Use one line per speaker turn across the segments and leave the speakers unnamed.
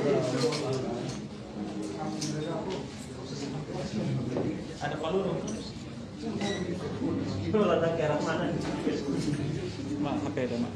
Ada peluru. Itu letak ke arah mana?
Mak, HP ada mak.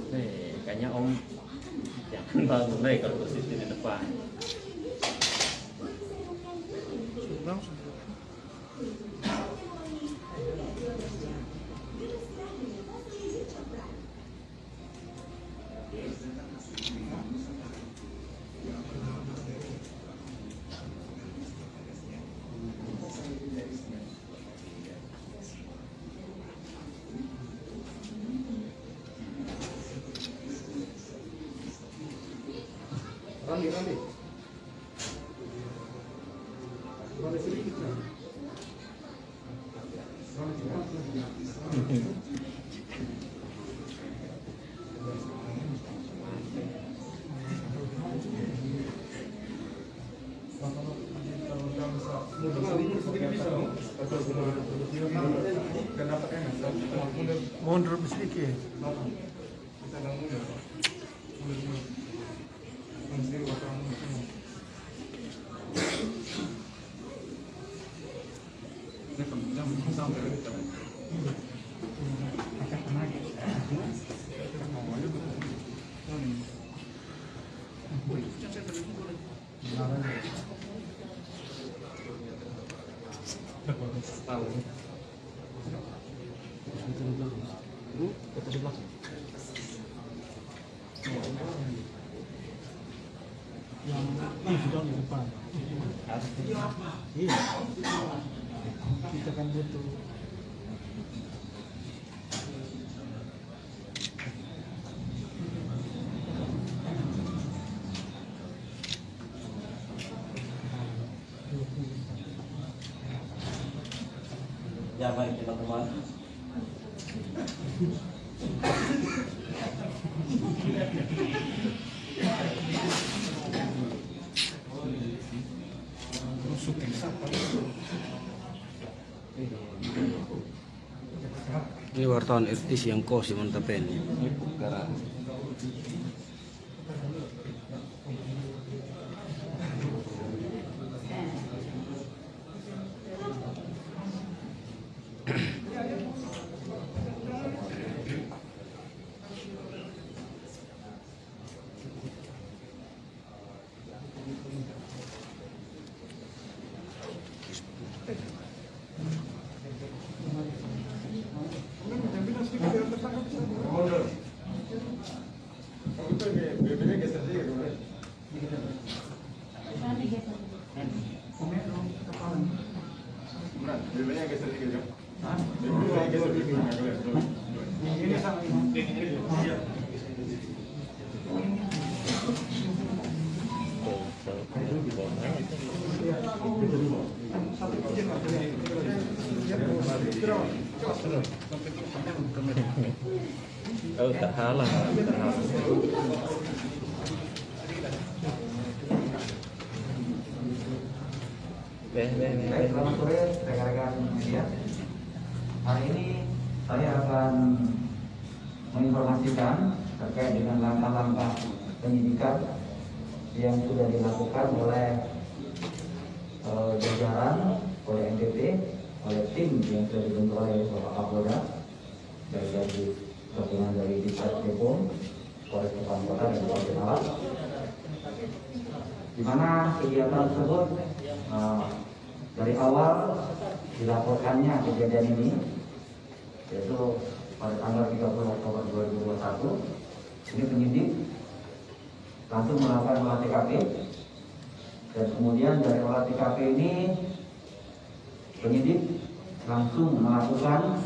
Nih, kayaknya Om jangan bangun deh kalau posisi di depan.
Randi sedikit lah. Mundur sedikit. Kita bangun. Yang sudah di depan. Iya. Kita kan butuh.
Ya baik teman-teman.
Ini wartawan RTC yang kos yang Montapen.
Oh, tak halang. Baik,
Baik, selamat sore rekan-rekan media. Hari ini saya akan menginformasikan terkait dengan langkah-langkah penyidikan yang sudah dilakukan oleh jajaran, oleh NTT, oleh tim yang sudah dibentuk oleh Bapak Kapolda, dari gabungan dari Ditkrim, Polres Kota dan Polres Malang, di mana kegiatan tersebut dari awal dilaporkannya kejadian ini, yaitu pada tanggal 30 Oktober 2021, ini penyidik langsung melakukan olah TKP, dan kemudian dari olah TKP ini penyidik langsung melakukan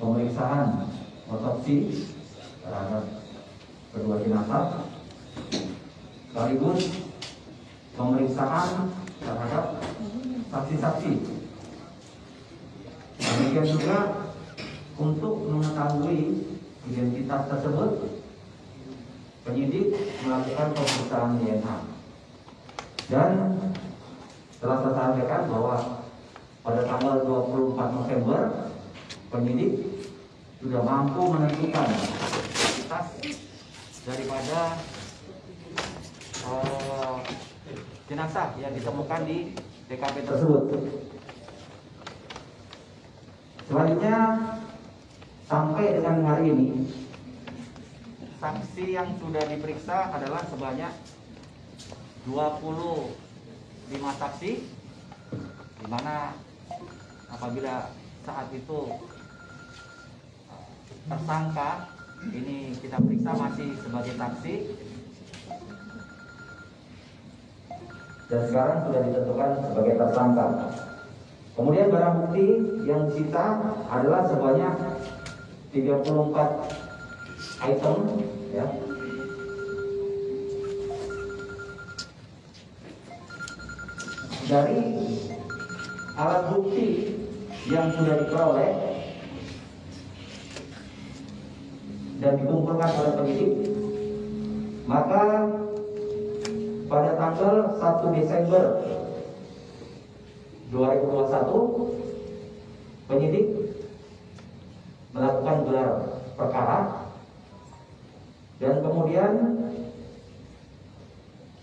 pemeriksaan otopsi terhadap kedua jenazah, sekaligus pemeriksaan terhadap saksi-saksi. Demikian juga untuk mengetahui identitas tersebut, penyidik melakukan pemeriksaan DNA. Dan telah saya sampaikan bahwa pada tanggal 24 November penyidik sudah mampu menentukan identitas daripada jenazah yang ditemukan di TKP tersebut. Selanjutnya, sampai dengan hari ini, saksi yang sudah diperiksa adalah sebanyak 25 saksi, di mana apabila saat itu tersangka ini kita periksa masih sebagai saksi, dan sekarang sudah ditentukan sebagai tersangka. Kemudian barang bukti yang disita adalah sebanyak 34 item, ya. Dari alat bukti yang sudah diperoleh dan dikumpulkan oleh penyidik, maka pada tanggal 1 Desember 2021 penyidik melakukan gelar perkara, dan kemudian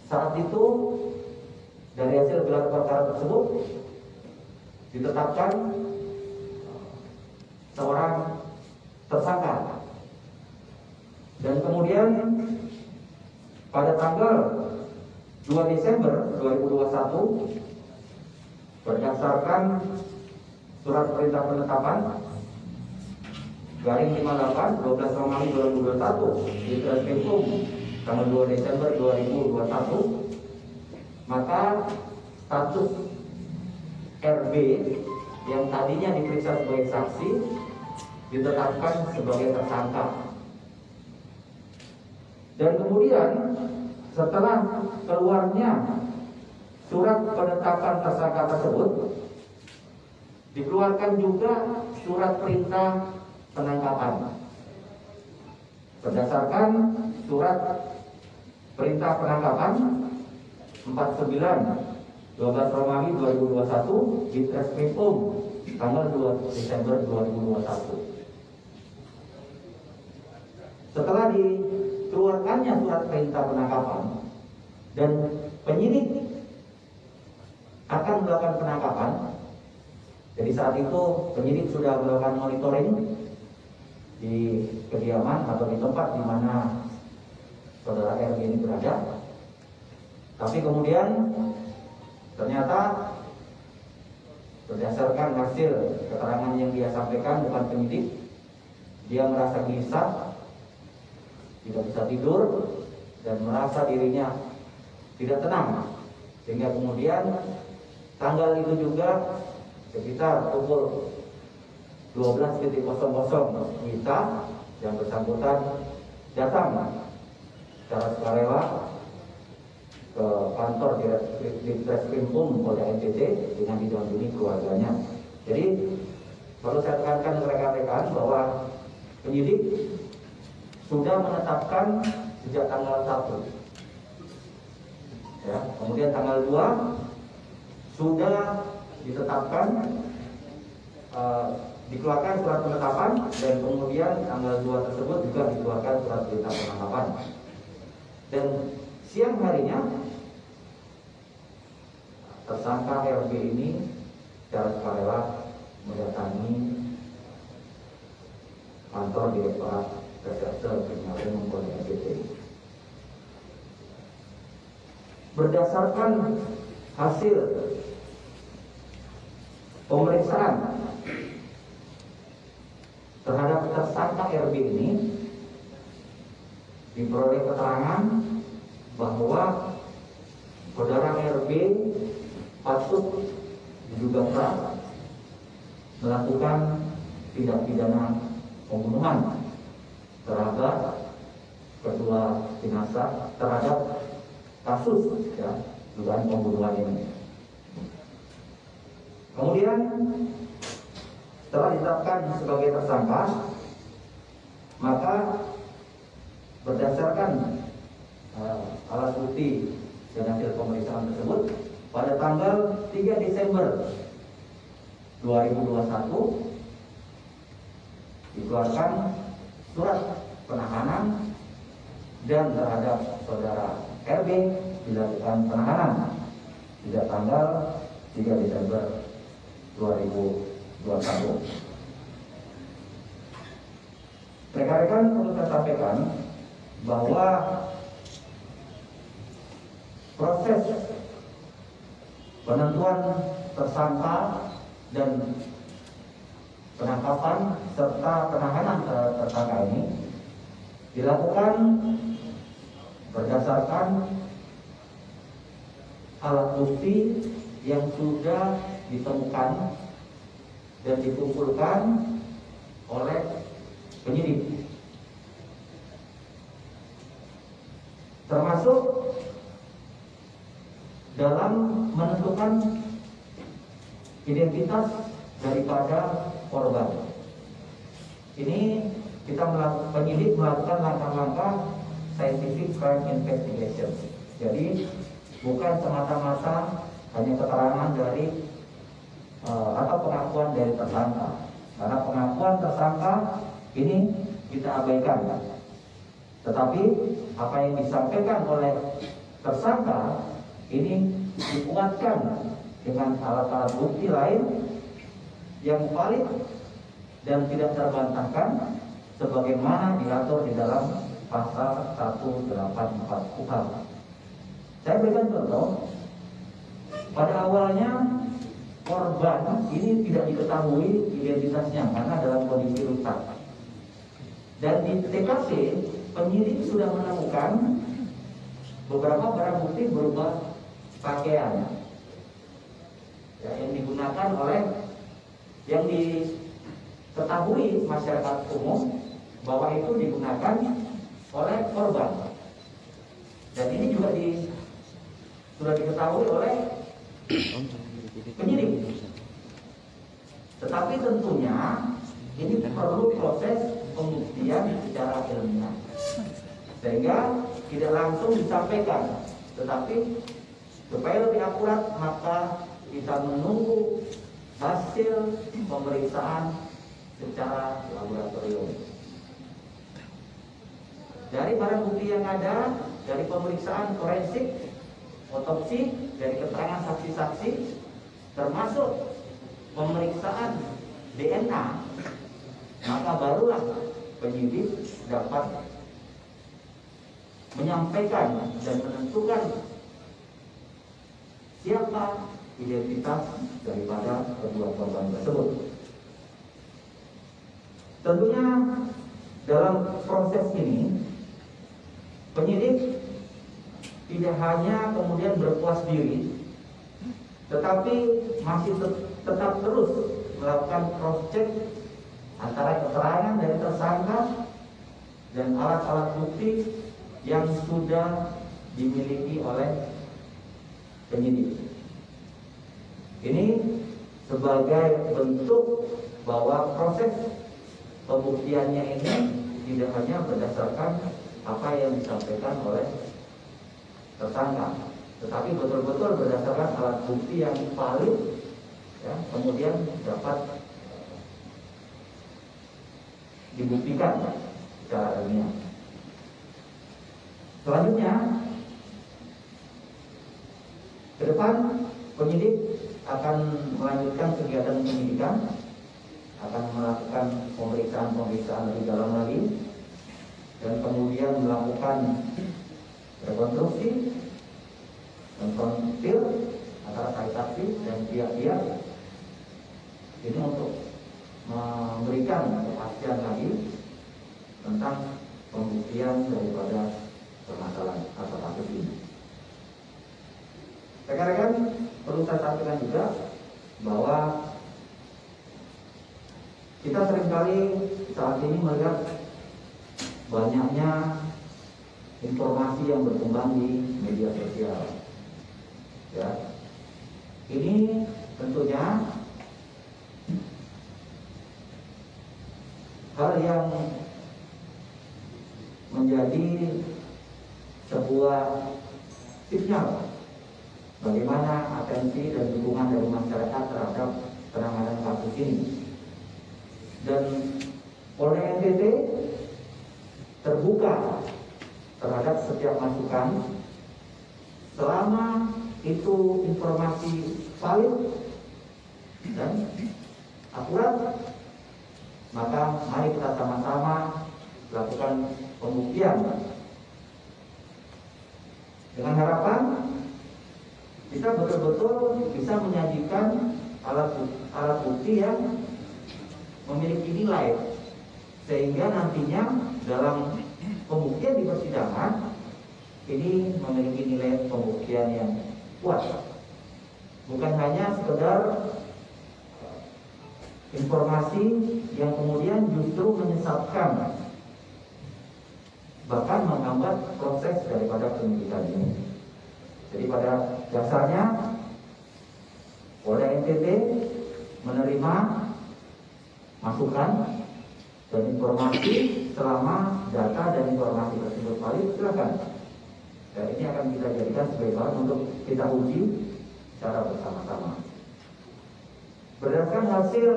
saat itu dari hasil gelar perkara tersebut ditetapkan seorang tersangka, dan kemudian pada tanggal 2 Desember 2021 berdasarkan surat perintah penetapan garing 58 12 Romawi 2021 di Ditkrim tanggal 2 Desember 2021, maka status RB yang tadinya diperiksa sebagai saksi ditetapkan sebagai tersangka. Dan kemudian setelah keluarnya surat penetapan tersangka tersebut, dikeluarkan juga surat perintah penangkapan. Berdasarkan surat perintah penangkapan 49 12 Romawi 2021 di Ditkrim tanggal 2 Desember 2021. Setelah dikeluarkannya surat perintah penangkapan dan penyidik akan melakukan penangkapan, jadi saat itu penyidik sudah melakukan monitoring di kediaman atau di tempat di mana saudara RG ini berada. Tapi kemudian ternyata berdasarkan hasil keterangan yang dia sampaikan depan penyidik, dia merasa gelisah, tidak bisa tidur, dan merasa dirinya tidak tenang, sehingga kemudian tanggal itu juga sekitar pukul 12.00 WITA yang bersangkutan datang secara sukarela ke kantor Ditkrim Polda NTT dengan didampingi keluarganya. Jadi perlu saya tekankan rekan-rekan bahwa penyidik sudah menetapkan sejak tanggal 1. Ya, kemudian tanggal 2 sudah ditetapkan, dikeluarkan surat penetapan, dan kemudian tanggal 2 tersebut juga dikeluarkan surat perintah penangkapan. Dan siang harinya tersangka RB ini secara sukarela mendatangi kantor Direktorat Reserse Kriminal Umum Polda NTT. Berdasarkan hasil pemeriksaan terhadap tersangka RB ini, diperoleh keterangan bahwa saudara RB patut diduga kuat melakukan tindak pidana pembunuhan terhadap kedua jenazah, terhadap kasus dugaan pembunuhan ini. Kemudian setelah ditetapkan sebagai tersangka, maka berdasarkan alat bukti dan hasil pemeriksaan tersebut, pada tanggal 3 Desember 2021 dikeluarkan surat penahanan dan terhadap saudara RB dilakukan penahanan sejak tanggal 3 Desember 2021. Rekan-rekan perlu saya sampaikan bahwa proses penentuan tersangka dan penangkapan serta penahanan tersangka ini dilakukan berdasarkan alat bukti yang sudah ditemukan dan dikumpulkan oleh penyidik, termasuk dalam menentukan identitas daripada korban. Ini kita penyidik melakukan langkah-langkah scientific crime investigation. Jadi bukan semata-mata hanya keterangan dari atau pengakuan dari tersangka, karena pengakuan tersangka ini kita abaikan. Tetapi apa yang disampaikan oleh tersangka ini dikuatkan dengan alat-alat bukti lain yang valid dan tidak terbantahkan sebagaimana diatur di dalam pasal 184 KUHP. Saya berikan contoh. Pada awalnya korban ini tidak diketahui identitasnya karena dalam kondisi rusak. Dan di TKP penyidik sudah menemukan beberapa barang bukti berupa pakaian yang digunakan oleh, yang diketahui masyarakat umum bahwa itu digunakan oleh korban. Dan ini juga sudah diketahui oleh penyidik. Tetapi tentunya ini perlu proses pembuktian secara ilmiah, sehingga tidak langsung disampaikan. Tetapi supaya lebih akurat, maka kita menunggu hasil pemeriksaan secara laboratorium. Dari barang bukti yang ada, dari pemeriksaan forensik, otopsi, dari keterangan saksi-saksi, termasuk pemeriksaan DNA, maka barulah penyidik dapat menyampaikan dan menentukan siapa identitas daripada kedua korban tersebut. Tentunya dalam proses ini penyidik tidak hanya kemudian berpuas diri, tetapi masih tetap terus melakukan cross check antara keterangan dari tersangka dan alat-alat bukti yang sudah dimiliki oleh penyidik. Ini sebagai bentuk bahwa proses pembuktiannya ini tidak hanya berdasarkan apa yang disampaikan oleh tersangka, tetapi betul-betul berdasarkan alat bukti yang valid, ya, kemudian dapat dibuktikan secara ilmiah. Selanjutnya, ke depan penyidik akan melanjutkan kegiatan penyidikan, akan melakukan pemeriksaan lebih dalam lagi, dan kemudian melakukan rekonstruksi dan konfir antara saksi dan pihak-pihak ini untuk memberikan kepastian lagi tentang pembuktian daripada permasalahan atau kasus ini. Rekan-rekan, perlu saya sampaikan juga bahwa kita seringkali saat ini melihat banyaknya informasi yang berkembang di media sosial. Ya, ini tentunya hal yang menjadi sebuah sinyal bagaimana atensi dan dukungan dari masyarakat terhadap penanganan kasus ini. Dan Polda NTT terbuka terhadap setiap masukan selama itu informasi valid dan akurat, maka mari kita sama-sama lakukan pembuktian dengan harapan kita betul-betul bisa menyajikan alat bukti yang memiliki nilai, sehingga nantinya dalam pembuktian di persidangan ini memiliki nilai pembuktian yang kuat, bukan hanya sekedar informasi yang kemudian justru menyesatkan, bahkan menghambat proses daripada penyidikan ini. Jadi pada dasarnya Polda NTT menerima masukan dan informasi selama data dan informasi tersebut valid, silakan. Dan ini akan kita jadikan sebagai bahan untuk kita uji secara bersama-sama. Berdasarkan hasil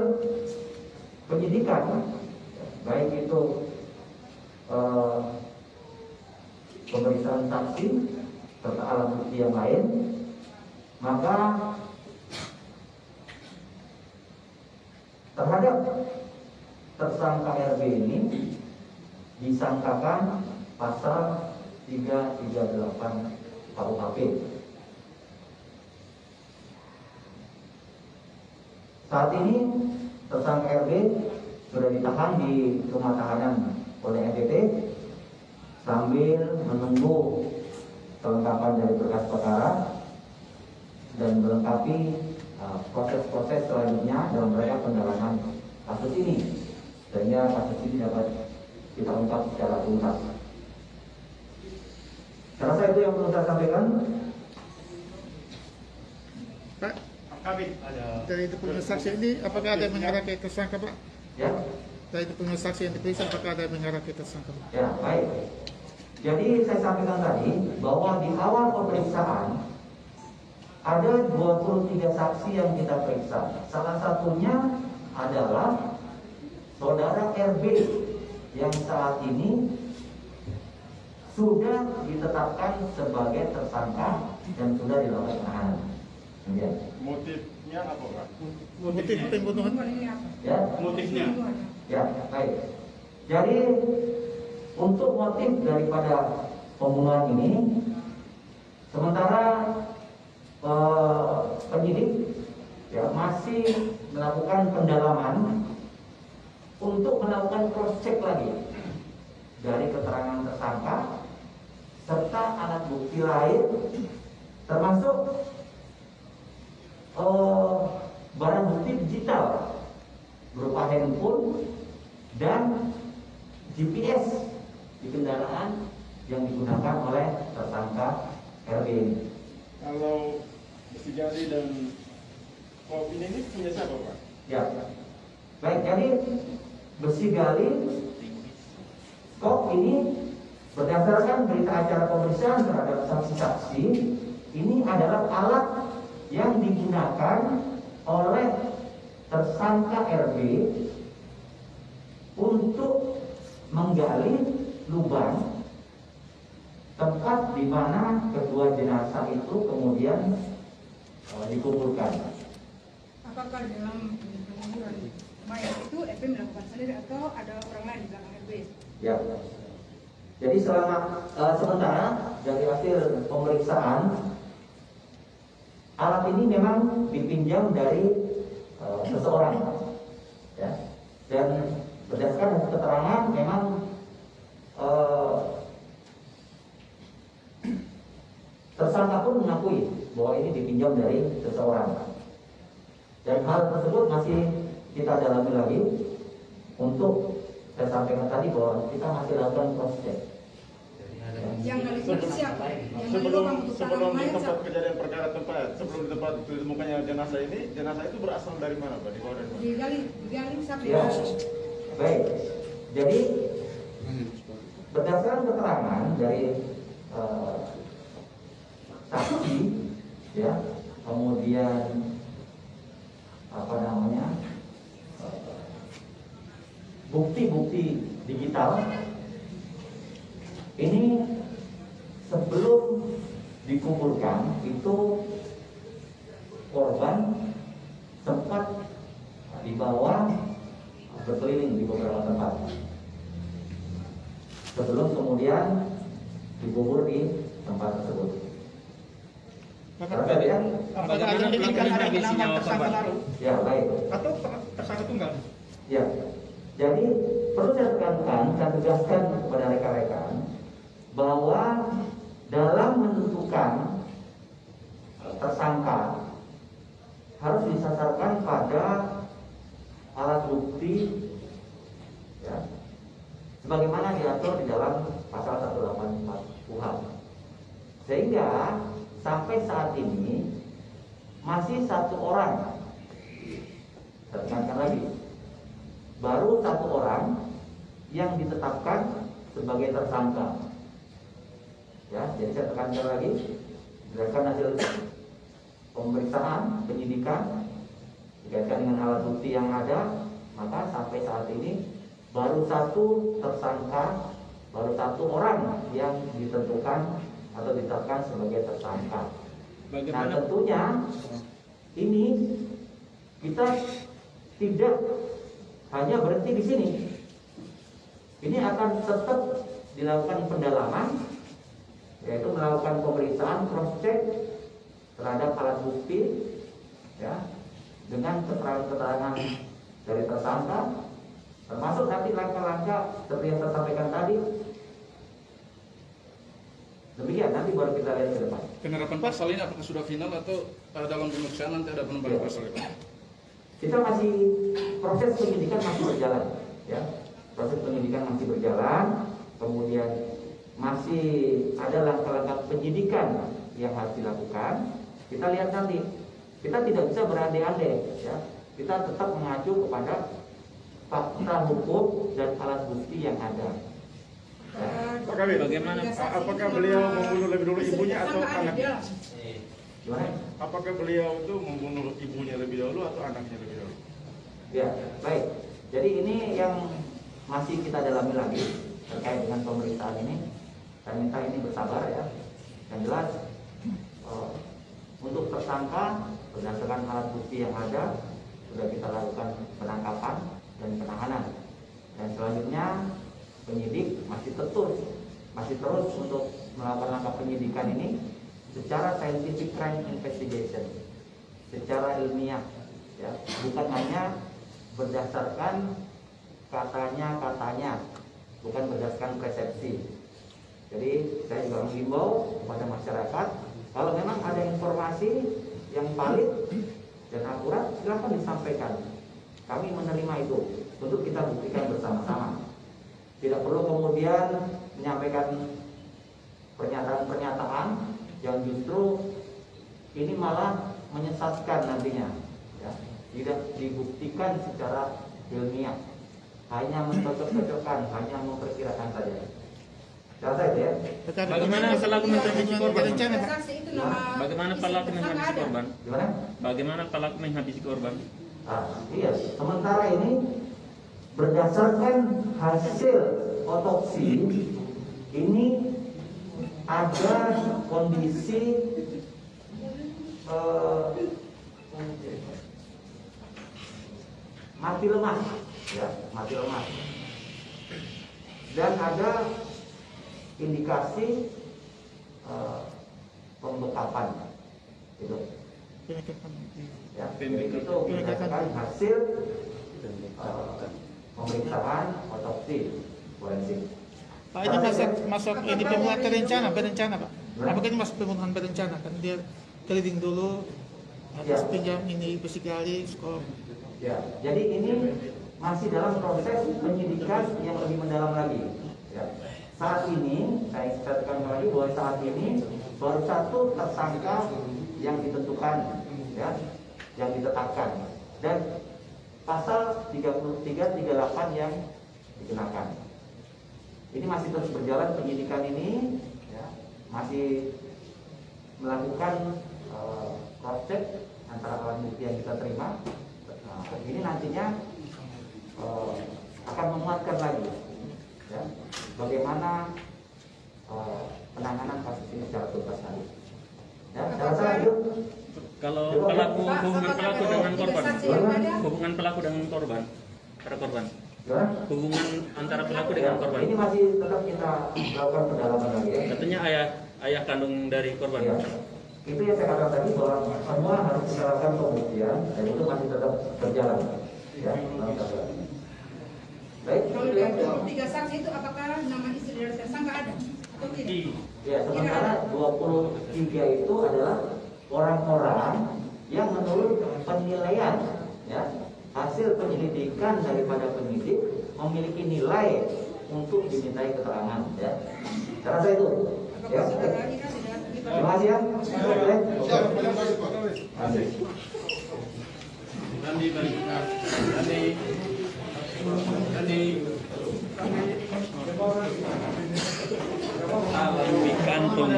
penyidikan, baik itu pemeriksaan saksi serta alat bukti yang lain, maka terhadap tersangka RB ini disangkakan pasal 338 KUHP. Saat ini tersangka RB sudah ditahan di rumah tahanan Polda NTT sambil menunggu kelengkapan dari berkas perkara dan melengkapi proses-proses selanjutnya dalam rangka pendalaman kasus ini, sehingga kasus ini dapat kita ungkap secara tuntas. Saya rasa itu yang perlu saya sampaikan.
Pak,
Kabit ada
dari itu punya saksi ini apakah ada yang mengarah ke tersangka, Pak?
Ya,
Dari itu punya saksi yang diperiksa apakah ada yang mengarah ke tersangka, Pak?
ya, baik. Jadi saya sampaikan tadi bahwa di awal pemeriksaan ada 23 saksi yang kita periksa. Salah satunya adalah saudara RB yang saat ini sudah ditetapkan sebagai tersangka dan sudah dilakukan penahanan.
motifnya apa, Pak?
Motif pembunuhan?
Ya,
Motifnya.
ya, baik. Jadi untuk motif daripada pembunuhan ini, sementara penyidik ya masih melakukan pendalaman untuk melakukan cross check lagi dari keterangan tersangka serta alat bukti lain, termasuk barang bukti digital berupa handphone dan GPS di kendaraan yang digunakan oleh tersangka RB ini.
Kalau Besi Gali dan Kopi ini punya siapa, Pak?
Ya, baik. Jadi Besi Gali Skop ini berdasarkan berita acara pemeriksaan terhadap saksi-saksi ini adalah alat yang digunakan oleh tersangka RB untuk menggali lubang tempat di mana kedua jenazah itu kemudian dikuburkan.
Apakah dalam penguburan mayat itu FB melakukan sendiri atau ada orang lain di belakang FB?
Ya. Jadi sementara dari hasil pemeriksaan, alat ini memang dipinjam dari seseorang, ya. Dan berdasarkan keterangan memang tersangka pun mengakui bahwa ini dipinjam dari seseorang. Dan hal tersebut masih kita dalami lagi untuk saya sampaikan tadi bahwa kita masih lakukan cross check.
Yang gali itu siapa? Yang gali
Sebelum
lubang untuk
sebelum
tanam
di
mayat
tempat
siapa?
kejadian perkara tempat sebelum di tempat ditemukannya jenazah itu berasal dari mana, Pak? Di bawah dari mana?
Digali siapa?
Ya, baik. Jadi berdasarkan keterangan dari saksi, ya, kemudian bukti-bukti digital ini sebelum dikuburkan itu korban sempat dibawa berkeliling di beberapa tempat sebelum kemudian dikubur di tempat tersebut.
Apakah ada nama tersangka baru
Ya, baik.
atau tersangka tunggal?
Ya, jadi perlu saya tekankan dan tegaskan kepada rekan-rekan bahwa dalam menentukan tersangka harus disasarkan pada alat bukti, ya, sebagaimana diatur di dalam pasal 184 KUHP. Sehingga sampai saat ini masih satu orang, saya tekankan lagi, baru satu orang yang ditetapkan sebagai tersangka. Ya, jadi saya tekankan lagi, berdasarkan hasil pemeriksaan penyidikan dikaitkan dengan alat bukti yang ada, maka sampai saat ini baru satu tersangka, baru satu orang yang ditentukan atau ditetapkan sebagai tersangka. Nah, tentunya ini kita tidak hanya berhenti di sini. Ini akan tetap dilakukan pendalaman, yaitu melakukan pemeriksaan cross check terhadap alat bukti, ya, dengan keterangan-keterangan dari tersangka, termasuk nanti langkah-langkah seperti yang saya sampaikan tadi. Demikian, nanti baru kita lihat ke depan.
Penerapan pasal ini apakah sudah final atau dalam pemeriksaan nanti ada penambahan pasal ini?
Kita masih, proses penyidikan masih berjalan, ya. Proses penyidikan masih berjalan, kemudian masih ada langkah-langkah penyidikan yang harus dilakukan. Kita lihat nanti. Kita tidak bisa berandai-andai, ya. Kita tetap mengacu kepada fakta hukum dan alat bukti yang ada.
Pak Kabir,
Bagaimana?
apakah beliau membunuh lebih dulu ibunya atau anaknya?
Gimana?
Apakah beliau itu membunuh ibunya lebih dahulu atau anaknya lebih dahulu?
Ya, baik. Jadi ini yang masih kita dalami lagi terkait dengan pemeriksaan ini. Saya minta ini bersabar, ya. Yang jelas untuk tersangka berdasarkan alat bukti yang ada sudah kita lakukan penangkapan dan penahanan. Dan selanjutnya penyidik masih terus untuk melakukan langkah penyidikan ini secara scientific crime investigation, secara ilmiah, ya, bukan hanya berdasarkan katanya, bukan berdasarkan persepsi. Jadi saya juga menghimbau kepada masyarakat, kalau memang ada informasi yang valid dan akurat, silakan disampaikan. Kami menerima itu untuk kita buktikan bersama-sama. Tidak perlu kemudian menyampaikan pernyataan-pernyataan yang justru ini malah menyesatkan nantinya, ya. Tidak dibuktikan secara ilmiah, hanya mencocok-cocokkan, hanya memperkirakan saja. Rasa itu ya.
Bagaimana pelaku menghabisi korban?
Berencana, Pak.
Saksi itu nama
Bagaimana pelaku menghabisi korban?
Gimana?
Bagaimana pelaku menghabisi korban?
Iya, sementara ini berdasarkan hasil otopsi ini ada kondisi mati lemas, ya, mati lemas, dan ada indikasi pembekapan, gitu. Ya, itu berdasarkan hasil pemeriksaan otopsi forensik.
Pak, ini masuk ini pembunuhan berencana, Pak. Apakah ini masuk pembunuhan berencana? Kan dia keliling dulu, atas pinjam ini besi gali, skop.
Ya, jadi ini masih dalam proses penyidikan yang lebih mendalam lagi. Ya. Saat ini, saya katakan lagi bahwa saat ini baru satu tersangka yang ditentukan, ya, yang ditetapkan, dan pasal 33-38 yang dikenakan. Ini masih terus berjalan penyidikan ini, ya, masih melakukan cross check antara alat bukti yang kita terima. Ini nantinya akan memuatkan lagi, ya, bagaimana penanganan kasus ini secara tuntas lagi. Ya, saya rasa itu.
Kalau pelaku, hubungan pelaku dengan korban, hubungan pelaku dengan korban, para korban, hubungan antara pelaku dengan korban.
Ini masih tetap kita lakukan pendalaman lagi, ya.
Katanya ayah kandung dari korban.
Ya. Itu yang saya katakan tadi bahwa semua harus kita lakukan pembuktian dan itu masih tetap berjalan. Ya, baik.
Kalau dari 23 saksi itu apakah nama istri dari tersangka ada atau tidak?
Ya, sementara 23 itu adalah orang-orang yang menurut penilaian, ya, hasil penyelidikan daripada penyidik memiliki nilai untuk dimintai keterangan, ya. Saya rasa itu. Ya.
Apakah saudara Ira tidak terlibat?
Terima kasih, ya.
Di kantung.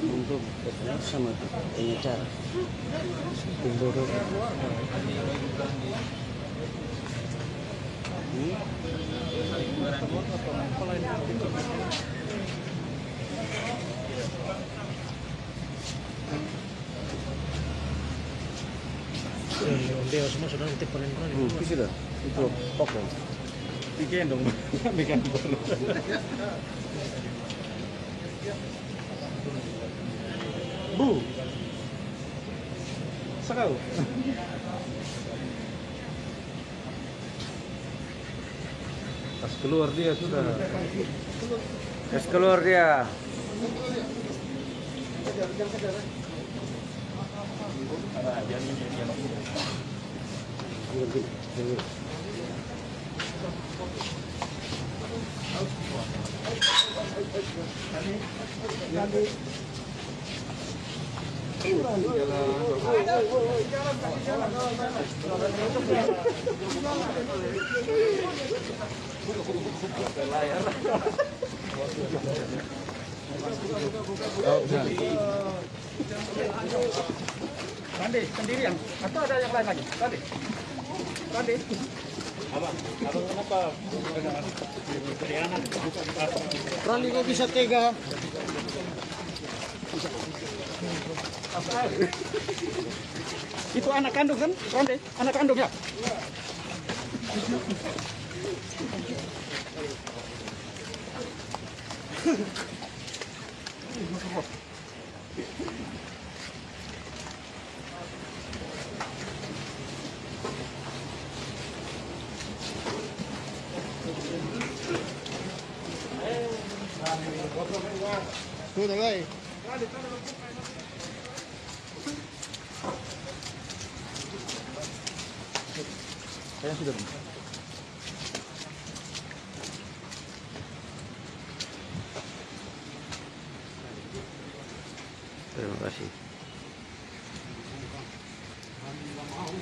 Untuk sama pengacara Timboro.
Dia semua sudah nanti panen
Sudah itu pokok.
Bikin dong, bikin baru. Bu, sekau.
Pas keluar dia sudah. Pas keluar dia.
Pandi sendirian atau ada yang lain lagi? Pandi. Abang kenapa dari anak?
Rani kok bisa tega?
Itu anak kandung kan? Rande, anak kandung ya?
Sudah lah.
Saya sudah.
Terima kasih.
Tidak mau.